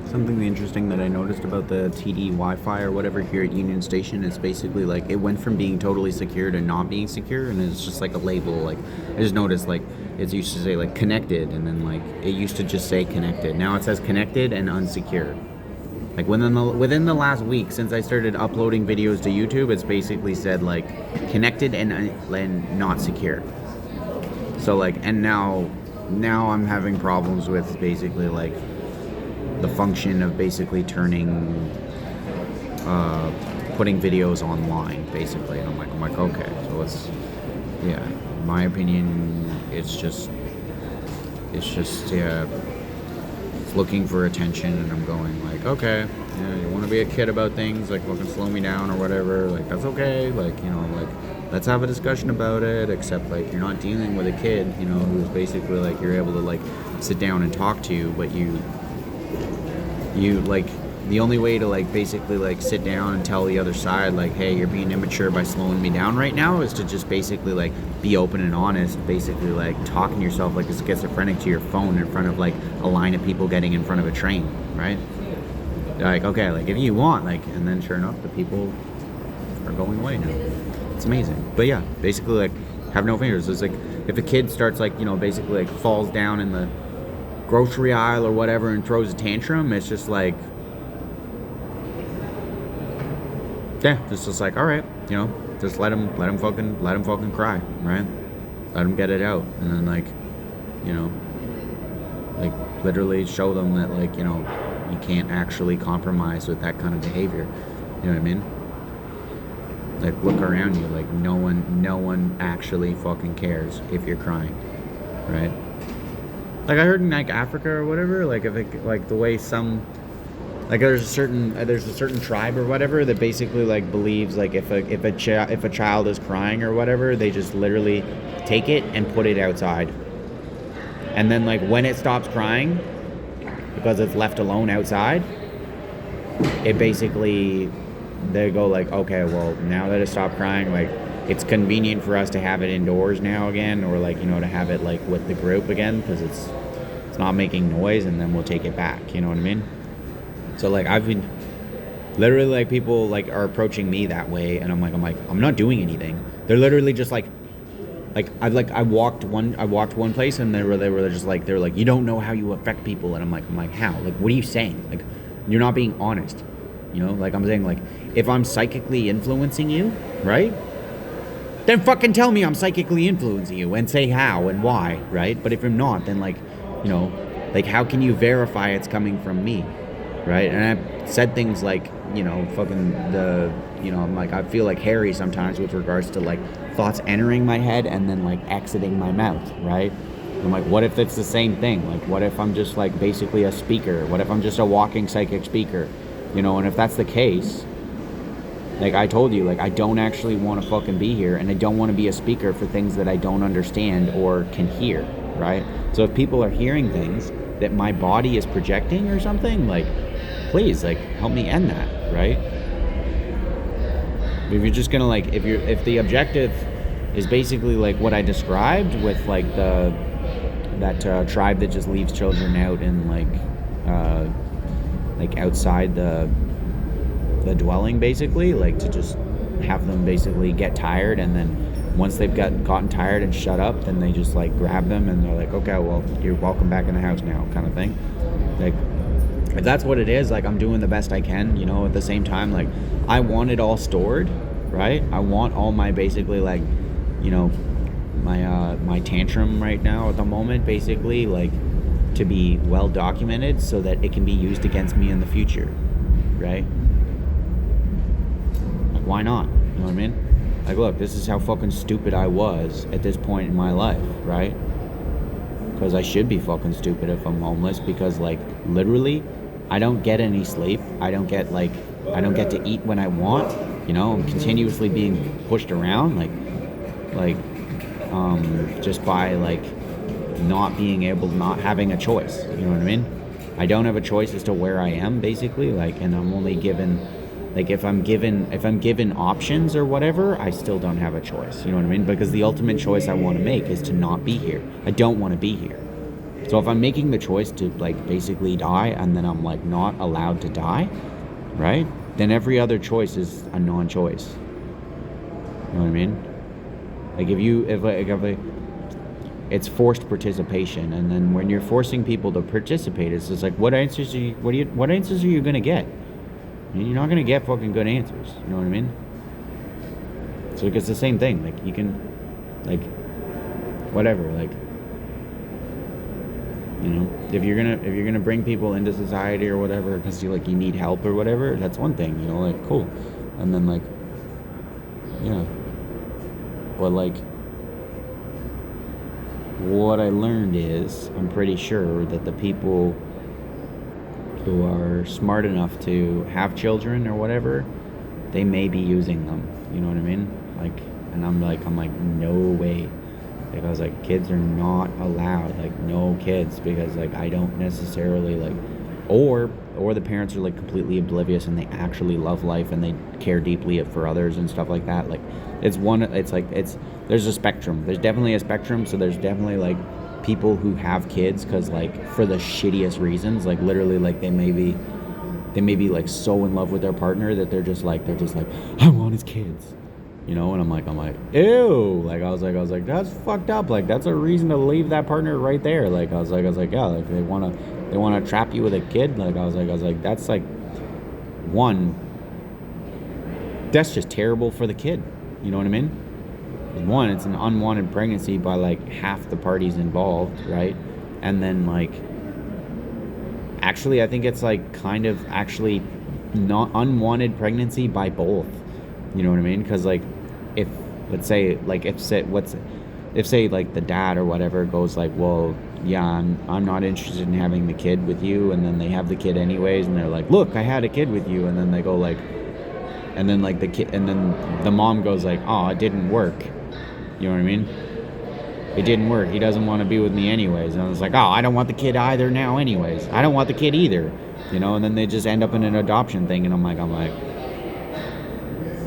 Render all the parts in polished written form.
Something interesting that I noticed about the TD Wi-Fi or whatever here at Union Station is basically like it went from being totally secure to not being secure, and it's just like a label. Like I just noticed like it used to say like connected, and then like it used to just say connected. Now it says connected and unsecure. Like within the last week since I started uploading videos to YouTube, it's basically said like connected and not secure. So like and now I'm having problems with basically like the function of basically putting videos online basically, and I'm like okay, so it's yeah, in my opinion yeah, it's looking for attention, and I'm going like okay, yeah, you want to be a kid about things, like fucking slow me down or whatever, like that's okay, like you know, like let's have a discussion about it, except like you're not dealing with a kid, you know, who's basically like you're able to like sit down and talk to, but you like the only way to like basically like sit down and tell the other side like, hey, you're being immature by slowing me down right now, is to just basically like be open and honest, basically like talking to yourself like a schizophrenic to your phone in front of like a line of people getting in front of a train, right? Like okay, like if you want, like, and then sure enough the people are going away now. It's amazing. But yeah, basically like have no fingers. It's like if a kid starts like, you know, basically like falls down in the grocery aisle or whatever and throws a tantrum, it's just like yeah, just like all right, you know, just let him fucking cry, right? Let him get it out, and then like, you know, like literally show them that like, you know, you can't actually compromise with that kind of behavior. You know what I mean? Like look around you, like no one actually fucking cares if you're crying, right? Like I heard in like Africa or whatever, like if it, like the way some, like there's a certain tribe or whatever that basically like believes like if a child is crying or whatever, they just literally take it and put it outside, and then like when it stops crying, because it's left alone outside, it basically they go like okay, well now that it stopped crying, like it's convenient for us to have it indoors now again, or like, you know, to have it like with the group again because it's not making noise, and then we'll take it back, you know what I mean? So like I've been literally like people like are approaching me that way, and I'm like I'm not doing anything. They're literally just like I walked one place, and they were just like they're like, you don't know how you affect people, and I'm like how? Like what are you saying? Like you're not being honest. You know, like I'm saying like if I'm psychically influencing you, right? Then fucking tell me I'm psychically influencing you and say how and why, right? But if I'm not, then like, you know, like how can you verify it's coming from me, right? And I've said things like, you know, I'm like, I feel like Harry sometimes with regards to like thoughts entering my head and then like exiting my mouth, right? I'm like, what if it's the same thing? Like, what if I'm just like basically a speaker? What if I'm just a walking psychic speaker? You know, and if that's the case, like I told you, like I don't actually want to fucking be here, and I don't want to be a speaker for things that I don't understand or can hear, right? So if people are hearing things that my body is projecting or something, like please, like help me end that, right? If you're just gonna like, if the objective is basically like what I described with like that tribe that just leaves children out and like outside the dwelling, basically, like to just have them basically get tired, and then once they've gotten tired and shut up, then they just like grab them and they're like, okay, well you're welcome back in the house now, kind of thing. Like if that's what it is, like I'm doing the best I can, you know. At the same time, like I want it all stored, right? I want all my basically like, you know, my tantrum right now at the moment basically like to be well documented so that it can be used against me in the future, right? Like why not? You know what I mean? Like look, this is how fucking stupid I was at this point in my life, right? Because I should be fucking stupid if I'm homeless, because like literally I don't get any sleep. I don't get to eat when I want, you know. I'm continuously being pushed around just by like not having a choice, you know what I mean? I don't have a choice as to where I am basically, like, and I'm only given like if I'm given options or whatever, I still don't have a choice, you know what I mean? Because the ultimate choice I want to make is to not be here. I don't want to be here. So if I'm making the choice to like basically die and then I'm like not allowed to die, right? Then every other choice is a non-choice. You know what I mean? Like if it's forced participation, and then when you're forcing people to participate, it's just like what answers are you gonna get? You're not gonna get fucking good answers. You know what I mean? So it's the same thing. Like you can, like, whatever. Like, you know, if you're gonna bring people into society or whatever because you need help or whatever, that's one thing. You know, like cool, and then like, yeah. But like, what I learned is I'm pretty sure that the people who are smart enough to have children or whatever, they may be using them. You know what I mean? Like, and I'm like, no way. Like, I was like, kids are not allowed. Like, no kids, because like I don't necessarily like, or the parents are like completely oblivious and they actually love life and they care deeply for others and stuff like that. Like, there's a spectrum. There's definitely a spectrum. So there's definitely like people who have kids because like for the shittiest reasons, like literally like they may be like so in love with their partner that they're just like I want his kids, you know. And I'm like ew. Like I was like that's fucked up. Like that's a reason to leave that partner right there. Like I was like yeah, like they want to trap you with a kid. Like I was like that's like one, that's just terrible for the kid. You know what I mean? One, it's an unwanted pregnancy by like half the parties involved, right? And then like, actually I think it's like kind of actually not unwanted pregnancy by both. You know what I mean? Because like, if let's say like if say like the dad or whatever goes like, well, yeah, I'm not interested in having the kid with you, and then they have the kid anyways, and they're like, look, I had a kid with you, and then they go like, and then like the kid, and then the mom goes like, oh, it didn't work. You know what I mean? It didn't work. He doesn't want to be with me anyways. And I was like, oh, I don't want the kid either now anyways. I don't want the kid either. You know, and then they just end up in an adoption thing, and I'm like,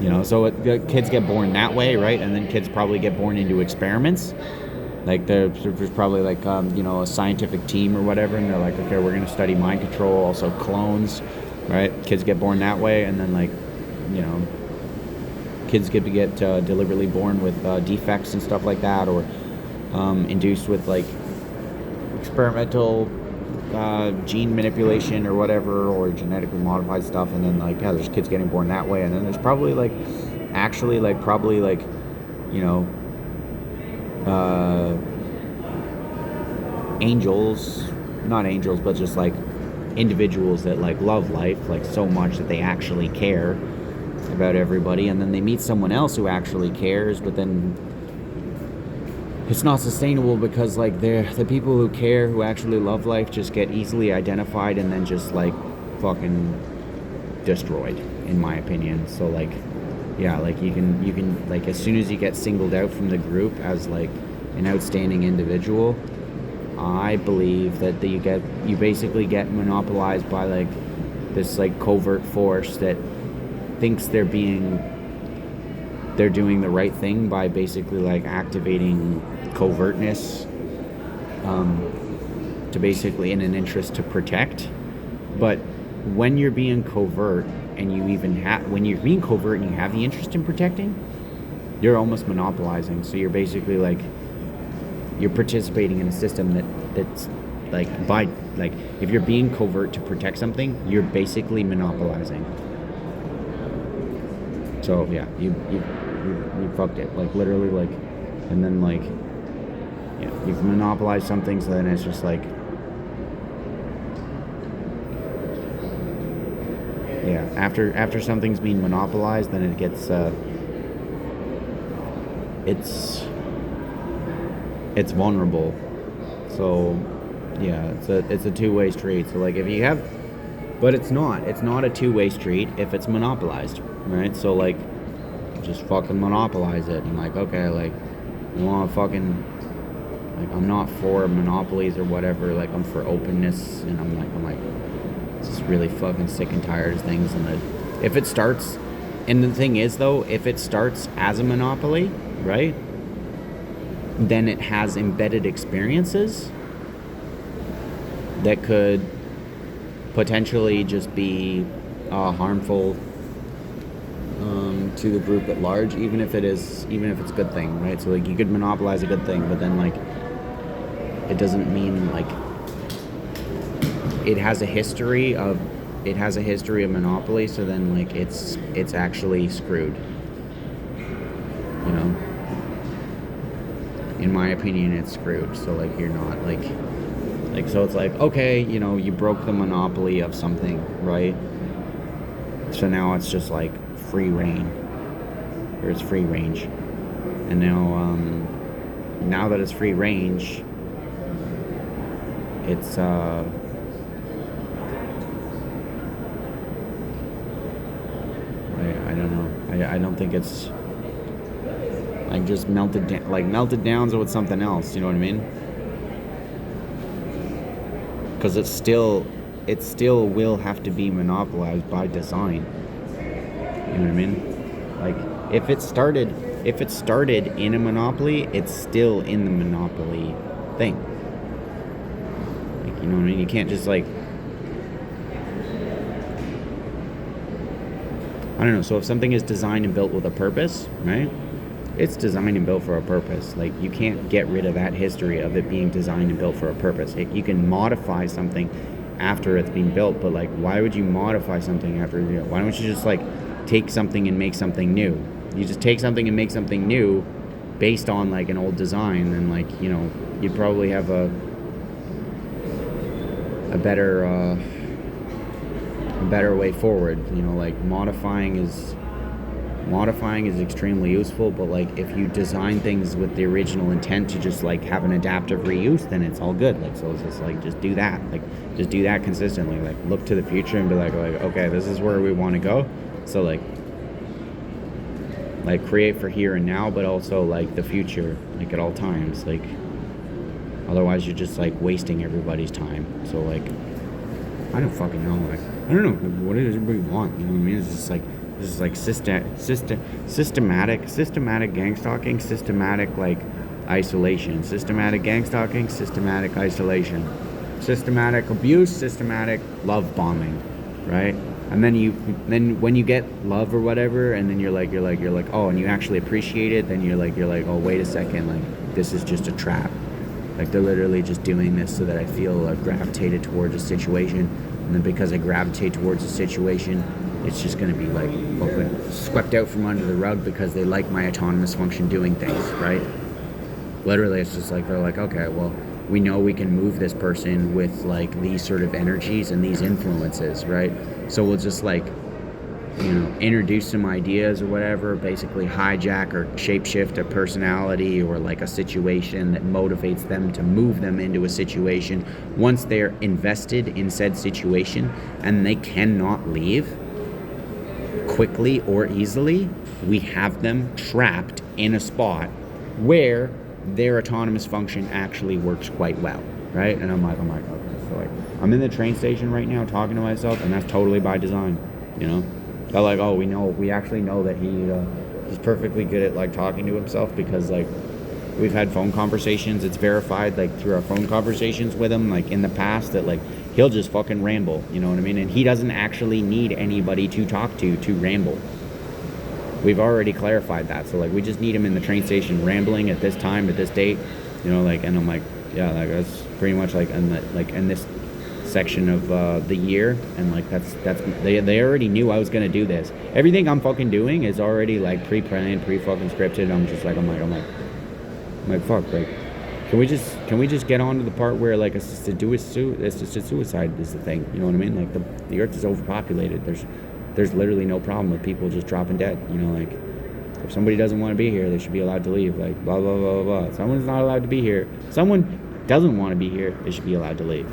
you know, so kids get born that way, right? And then kids probably get born into experiments. Like there's probably like, you know, a scientific team or whatever, and they're like, okay, we're going to study mind control, also clones, right? Kids get born that way, and then like, you know, kids get deliberately born with defects and stuff like that, or induced with like experimental gene manipulation or whatever, or genetically modified stuff. And then like, yeah, there's kids getting born that way, and then there's probably like actually like probably like, you know, not angels, but just like individuals that like love life like so much that they actually care about everybody, and then they meet someone else who actually cares, but then it's not sustainable because like the people who care, who actually love life, just get easily identified and then just like fucking destroyed, in my opinion. So like, yeah, like you can like, as soon as you get singled out from the group as like an outstanding individual, I believe that you basically get monopolized by like this like covert force that thinks they're doing the right thing by basically like activating covertness to basically in an interest to protect. But when you're being covert and when you're being covert and you have the interest in protecting, you're almost monopolizing. So you're basically like, you're participating in a system that's like, by like, if you're being covert to protect something, you're basically monopolizing. So yeah, you fucked it, like literally, like, and then like, yeah, you've monopolized something, so then it's just like, yeah, after something's being monopolized, then it gets it's vulnerable. So yeah, it's a two-way street. So like, if you have, but it's not a two-way street if it's monopolized, right? So like, just fucking monopolize it. And like, okay, like, you want to fucking, like, I'm not for monopolies or whatever. Like, I'm for openness. And I'm like just really fucking sick and tired of things. And if it starts, and the thing is though, if it starts as a monopoly, right, then it has embedded experiences that could potentially just be harmful to the group at large, even if it's a good thing, right? So like you could monopolize a good thing, but then like it doesn't mean like it has a history of monopoly, so then like it's actually screwed, you know. In my opinion, it's screwed. So like you're not like so it's like, okay, you know, you broke the monopoly of something, right? So now it's just like free reign, or it's free range, and now that it's free range, it's I don't know. I don't think it's like just melted down with something else. You know what I mean? Because it still will have to be monopolized by design. You know what I mean? Like if it started in a monopoly, it's still in the monopoly thing. Like, you know what I mean? You can't just like, I don't know. So if something is designed and built with a purpose, right? It's designed and built for a purpose. Like you can't get rid of that history of it being designed and built for a purpose. You can modify something after it's been built, but like, why would you modify something after? Why don't you just like take something and make something new? You just take something and make something new based on like an old design, then like, you know, you'd probably have a better way forward. You know, like modifying is extremely useful, but like if you design things with the original intent to just like have an adaptive reuse, then it's all good. Like, so it's just like, just do that consistently. Like look to the future and be like okay, this is where we want to go, so like create for here and now, but also like the future, like at all times. Like otherwise you're just like wasting everybody's time. So like I don't fucking know. Like I don't know, what does everybody want? You know what I mean? It's just like this is like systematic gang stalking, systematic like isolation, systematic gang stalking, systematic isolation, systematic abuse, systematic love bombing, right? And then when you get love or whatever, and then you're like oh, and you actually appreciate it, then you're like oh, wait a second, like this is just a trap. Like they're literally just doing this so that I feel gravitated towards a situation, and then because I gravitate towards a situation, it's just going to be like fucking swept out from under the rug because they like my autonomous function doing things, right? Literally, it's just like they're like, okay, well, we know we can move this person with like these sort of energies and these influences, right? So we'll just like, you know, introduce some ideas or whatever, basically hijack or shapeshift a personality or like a situation that motivates them to move them into a situation. Once they're invested in said situation and they cannot leave quickly or easily, we have them trapped in a spot where their autonomous function actually works quite well, right? And I'm like, okay. So like, I'm in the train station right now talking to myself, and that's totally by design, you know? They're like, oh, we actually know that he's perfectly good at like talking to himself, because like we've had phone conversations. It's verified like through our phone conversations with him, like in the past, that like he'll just fucking ramble, you know what I mean? And he doesn't actually need anybody to talk to ramble. We've already clarified that. So like we just need him in the train station rambling at this time, at this date, you know, like, and I'm like, yeah, like that's pretty much like in this section of the year, and like that's they already knew I was gonna do this. Everything I'm fucking doing is already like pre-planned, pre-fucking scripted. I'm just like, I'm like fuck, like can we just get on to the part where like assisted suicide is the thing, you know what I mean? Like the earth is overpopulated. There's literally no problem with people just dropping dead, you know, like if somebody doesn't want to be here, they should be allowed to leave, like blah blah blah blah blah. Someone's not allowed to be here, someone doesn't want to be here, they should be allowed to leave.